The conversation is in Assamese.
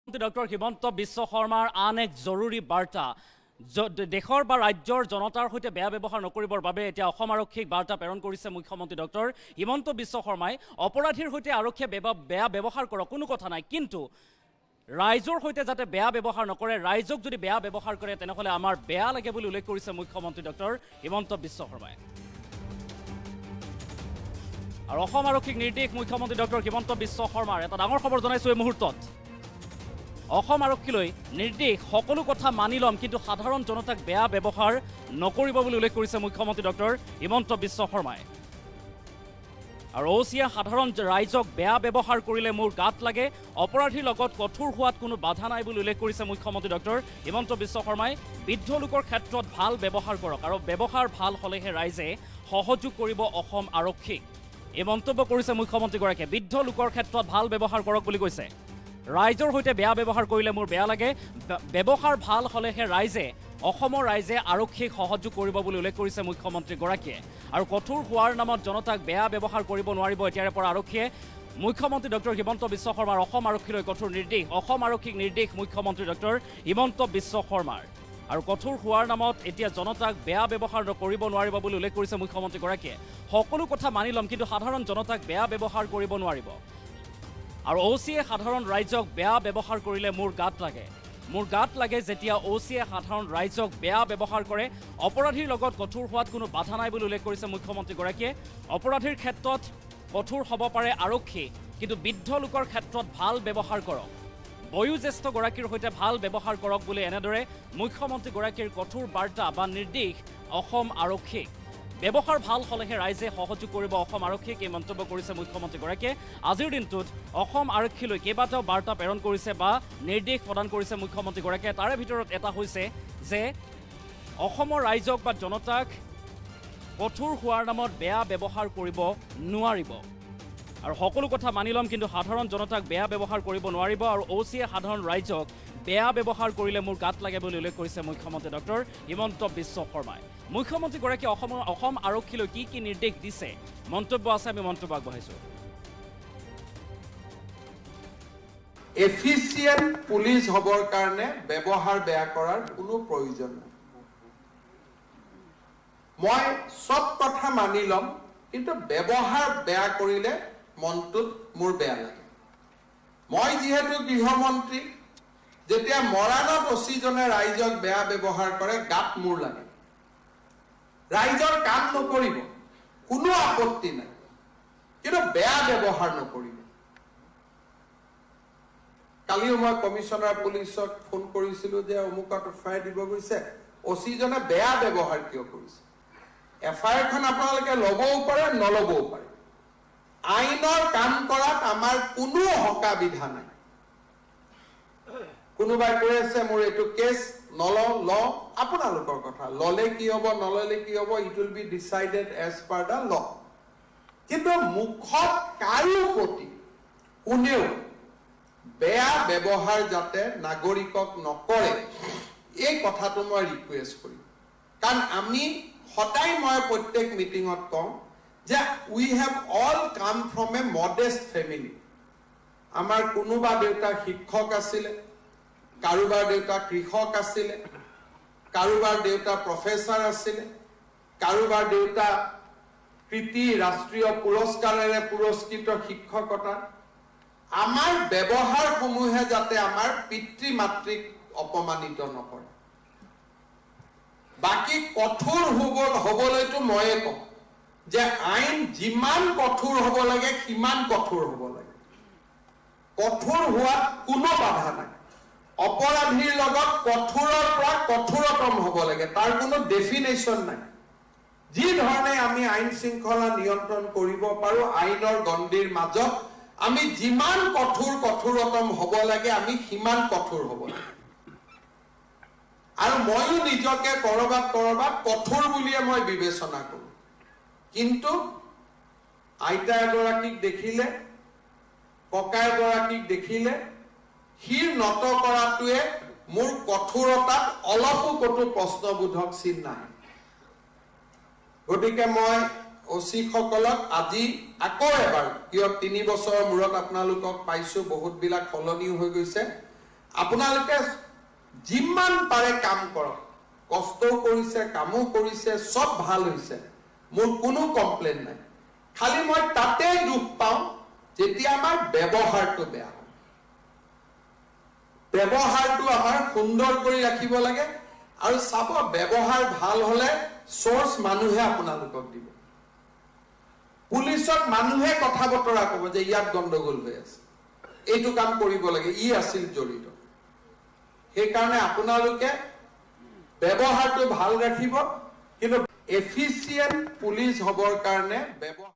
ডক্টৰ হিমন্ত বিশ্ব শৰ্মাৰ আন এক জৰুৰী বাৰ্তা দেশৰ বা ৰাজ্যৰ জনতাৰ সৈতে বেয়া ব্যৱহাৰ নকৰিবৰ বাবে এতিয়া অসম আৰক্ষীক বাৰ্তা প্ৰেৰণ কৰিছে মুখ্যমন্ত্ৰী ডক্টৰ হিমন্ত বিশ্ব শৰ্মাই অপৰাধীৰ সৈতে আৰক্ষীয়ে বেয়া ব্যৱহাৰ কৰক কোনো কথা নাই কিন্তু ৰাইজৰ সৈতে যাতে বেয়া ব্যৱহাৰ নকৰে ৰাইজক যদি বেয়া ব্যৱহাৰ কৰে তেনেহলে আমাৰ বেয়া লাগে বুলি উল্লেখ কৰিছে মুখ্যমন্ত্ৰী ডক্টৰ হিমন্ত বিশ্ব শৰ্মাই আৰু অসম আৰক্ষীক নিৰ্দেশ মুখ্যমন্ত্ৰী ডক্টৰ হিমন্ত বিশ্ব শৰ্মাৰ এটা ডাঙৰ খবৰ জনাইছো এই মুহূৰ্তত অসম আৰক্ষীলৈ নিৰ্দেশ সকলো কথা মানি লম কিন্তু সাধাৰণ জনতাক বেয়া ব্যৱহাৰ নকৰিব বুলি উল্লেখ কৰিছে মুখ্যমন্ত্ৰী ডক্টৰ হিমন্ত বিশ্ব শৰ্মাই আৰু ওচিয়া সাধাৰণ ৰাইজক বেয়া ব্যৱহাৰ কৰিলে মোৰ গাত লাগে অপৰাধীৰ লগত কঠোৰ হোৱাত কোনো বাধা নাই বুলি উল্লেখ কৰিছে মুখ্যমন্ত্ৰী ডক্টৰ হিমন্ত বিশ্ব শৰ্মাই বৃদ্ধ লোকৰ ক্ষেত্ৰত ভাল ব্যৱহাৰ কৰক আৰু ব্যৱহাৰ ভাল হলেহে ৰাইজে সহযোগ কৰিব অসম আৰক্ষীক এই মন্তব্য কৰিছে মুখ্যমন্ত্ৰীগৰাকীয়ে বৃদ্ধ লোকৰ ক্ষেত্ৰত ভাল ব্যৱহাৰ কৰক বুলি কৈছে ৰাইজৰ সৈতে বেয়া ব্যৱহাৰ কৰিলে মোৰ বেয়া লাগে ব্যৱহাৰ ভাল হলেহে ৰাইজে অসমৰ ৰাইজে আৰক্ষীক সহযোগ কৰিব বুলি উল্লেখ কৰিছে মুখ্যমন্ত্ৰীগৰাকীয়ে আৰু কঠোৰ হোৱাৰ নামত জনতাক বেয়া ব্যৱহাৰ কৰিব নোৱাৰিব এতিয়াৰে পৰা আৰক্ষীয়ে মুখ্যমন্ত্ৰী ডক্টৰ হিমন্ত বিশ্ব শৰ্মাৰ অসম আৰক্ষীলৈ কঠোৰ নিৰ্দেশ অসম আৰক্ষীক নিৰ্দেশ মুখ্যমন্ত্ৰী ডক্টৰ হিমন্ত বিশ্ব শৰ্মাৰ আৰু কঠোৰ হোৱাৰ নামত এতিয়া জনতাক বেয়া ব্যৱহাৰ কৰিব নোৱাৰিব বুলি উল্লেখ কৰিছে মুখ্যমন্ত্ৰীগৰাকীয়ে সকলো কথা মানি ল'ম কিন্তু সাধাৰণ জনতাক বেয়া ব্যৱহাৰ কৰিব নোৱাৰিব আৰু ওচিয়ে সাধাৰণ ৰাইজক বেয়া ব্যৱহাৰ কৰিলে মোৰ গাত লাগে যেতিয়া ওচিয়ে সাধাৰণ ৰাইজক বেয়া ব্যৱহাৰ কৰে অপৰাধীৰ লগত কঠোৰ হোৱাত কোনো বাধা নাই বুলি উল্লেখ কৰিছে মুখ্যমন্ত্ৰীগৰাকীয়ে অপৰাধীৰ ক্ষেত্ৰত কঠোৰ হ'ব পাৰে আৰক্ষী কিন্তু বৃদ্ধ লোকৰ ক্ষেত্ৰত ভাল ব্যৱহাৰ কৰক বয়োজ্যেষ্ঠ গৰাকীৰ সৈতে ভাল ব্যৱহাৰ কৰক বুলি এনেদৰে মুখ্যমন্ত্ৰীগৰাকীৰ কঠোৰ বাৰ্তা বা নিৰ্দেশ অসম আৰক্ষীক ব্যৱহাৰ ভাল হলেহে ৰাইজে সহযোগ কৰিব অসম আৰক্ষীক এই মন্তব্য কৰিছে মুখ্যমন্ত্ৰীগৰাকীয়ে আজিৰ দিনটোত অসম আৰক্ষীলৈ কেইবাটাও বাৰ্তা প্ৰেৰণ কৰিছে বা নিৰ্দেশ প্ৰদান কৰিছে মুখ্যমন্ত্ৰীগৰাকীয়ে তাৰে ভিতৰত এটা হৈছে যে অসমৰ ৰাইজক বা জনতাক কঠোৰ হোৱাৰ নামত বেয়া ব্যৱহাৰ কৰিব নোৱাৰিব আৰু সকলো কথা মানি ল'ম কিন্তু সাধাৰণ জনতাক বেয়া ব্যৱহাৰ কৰিব নোৱাৰিব আৰু ওচিয়ে সাধাৰণ ৰাইজক বেয়া ব্যৱহাৰ কৰিলে মোৰ গাত লাগে বুলি উল্লেখ কৰিছে মুখ্যমন্ত্ৰী ডক্টৰ হিমন্ত বিশ্ব শৰ্মাই মুখ্যমন্ত্ৰীগৰাকীয়ে অসম আৰক্ষীলৈ কি নিৰ্দেশ দিছে মন্তব্য আছে আমি মন্তব্য আগবঢ়াইছো এফিচিয়েন্ট পুলিচ হবৰ কাৰণে ব্যৱহাৰ বেয়া কৰাৰ কোনো প্ৰয়োজন নাই মই সব কথা মানি ল'ম কিন্তু ব্যৱহাৰ বেয়া কৰিলে মনটোত মোৰ বেয়া লাগে মই যিহেতু গৃহমন্ত্ৰী যেতিয়া মৰাণত ওচিজনে ৰাইজক বেয়া ব্যৱহাৰ কৰে গাত মোৰ লাগে ৰাইজৰ কাম নকৰিব কোনো আপত্তি নাই কিন্তু বেয়া ব্যৱহাৰ নকৰিব কালিও মই কমিশনাৰ পুলিচক ফোন কৰিছিলো যে অমুকত এফআইআৰ দিব গৈছে ওচিজনে বেয়া ব্যৱহাৰ কিয় কৰিছে এফআইআৰখন আপোনালোকে ল'বও পাৰে নল'বও পাৰে আইনৰ কাম কৰাত আমাৰ কোনো হকাবিধা নাই কোনোবাই কৈ আছে মোৰ এইটো কেছ ল আপোনালোকৰ কথা ললে কি হ'ব নললে কি হ'ব it will be decided as per the law কিন্তু মুখত কাৰো প্ৰতি কোনেও বেয়া ব্যৱহাৰ যাতে নাগৰিকক নকৰে এই কথাটো মই ৰিকুৱেষ্ট কৰিম কাৰণ আমি সদায় মই প্ৰত্যেক মিটিঙত কওঁ যে we have all come from a modest family আমাৰ কোনোবা দেউতা শিক্ষক আছিলে কাৰোবাৰ দেউতা কৃষক আছিলে কাৰোবাৰ দেউতা প্ৰফেসৰ আছিলে কাৰোবাৰ দেউতা কৃতি ৰাষ্ট্ৰীয় পুৰস্কাৰেৰে পুৰস্কৃত শিক্ষকতা আমাৰ ব্যৱহাৰ সমূহে যাতে আমাৰ পিতৃ মাতৃক অপমানিত নকৰে বাকি কঠোৰ হবলৈতো ময়ে কওঁ যে আইন যিমান কঠোৰ হ'ব লাগে সিমান কঠোৰ হ'ব লাগে কঠোৰ হোৱাত কোনো বাধা নাই অপৰাধীৰ লগত কঠোৰৰ পৰা কঠোৰতম হ'ব লাগে তাৰ কোনো ডেফিনেশ্যন নাই যি ধৰণে আমি আইন শৃংখলা নিয়ন্ত্ৰণ কৰিব পাৰো আইনৰ গণ্ডিৰ মাজত আমি যিমান কঠোৰতম হ'ব লাগে আমি সিমান কঠোৰ হ'ব লাগে আৰু ময়ো নিজকে কৰবাত কঠোৰ বুলিয়ে মই বিবেচনা কৰোঁ কিন্তু আইতা এগৰাকীক দেখিলে ককা এগৰাকীক দেখিলে হিৰ নত কৰাটোৱে মোৰ কঠোৰতাত অলপো কতো প্ৰশ্নবোধক চিন নাই গতিকে মই ওচিসকলক আজি আকৌ এবাৰ কিয় 3 বছৰৰ মূৰত আপোনালোকক পাইছো বহুত বিলাক সলনি হৈ গৈছে আপোনালোকে যিমান পাৰে কাম কৰক, কষ্টও কৰিছে, কামো কৰিছে, সব ভাল হৈছে, মোৰ কোনো কমপ্লেইন নাই। খালি মই তাতে দুখ পাওঁ যেতিয়া আমাৰ ব্যৱহাৰটো বেয়া হয়। ব্যৱহাৰটো আমাৰ সুন্দৰ কৰি ৰাখিব লাগে, আৰু চাব ব্যৱহাৰ ভাল হলে সোৰ্স মানুহে আপোনালোকক দিব। পুলিচত মানুহে কথা বতৰা ক'ব যে ইয়াত গণ্ডগোল হৈ আছে, এইটো কাম কৰিব লাগে, ই আছিল জড়িত। সেইকাৰণে আপোনালোকে ব্যৱহাৰটো ভাল ৰাখিব, কিন্তু এফিচিয়েন্ট পুলিচ হবৰ কাৰণে ব্যৱহাৰ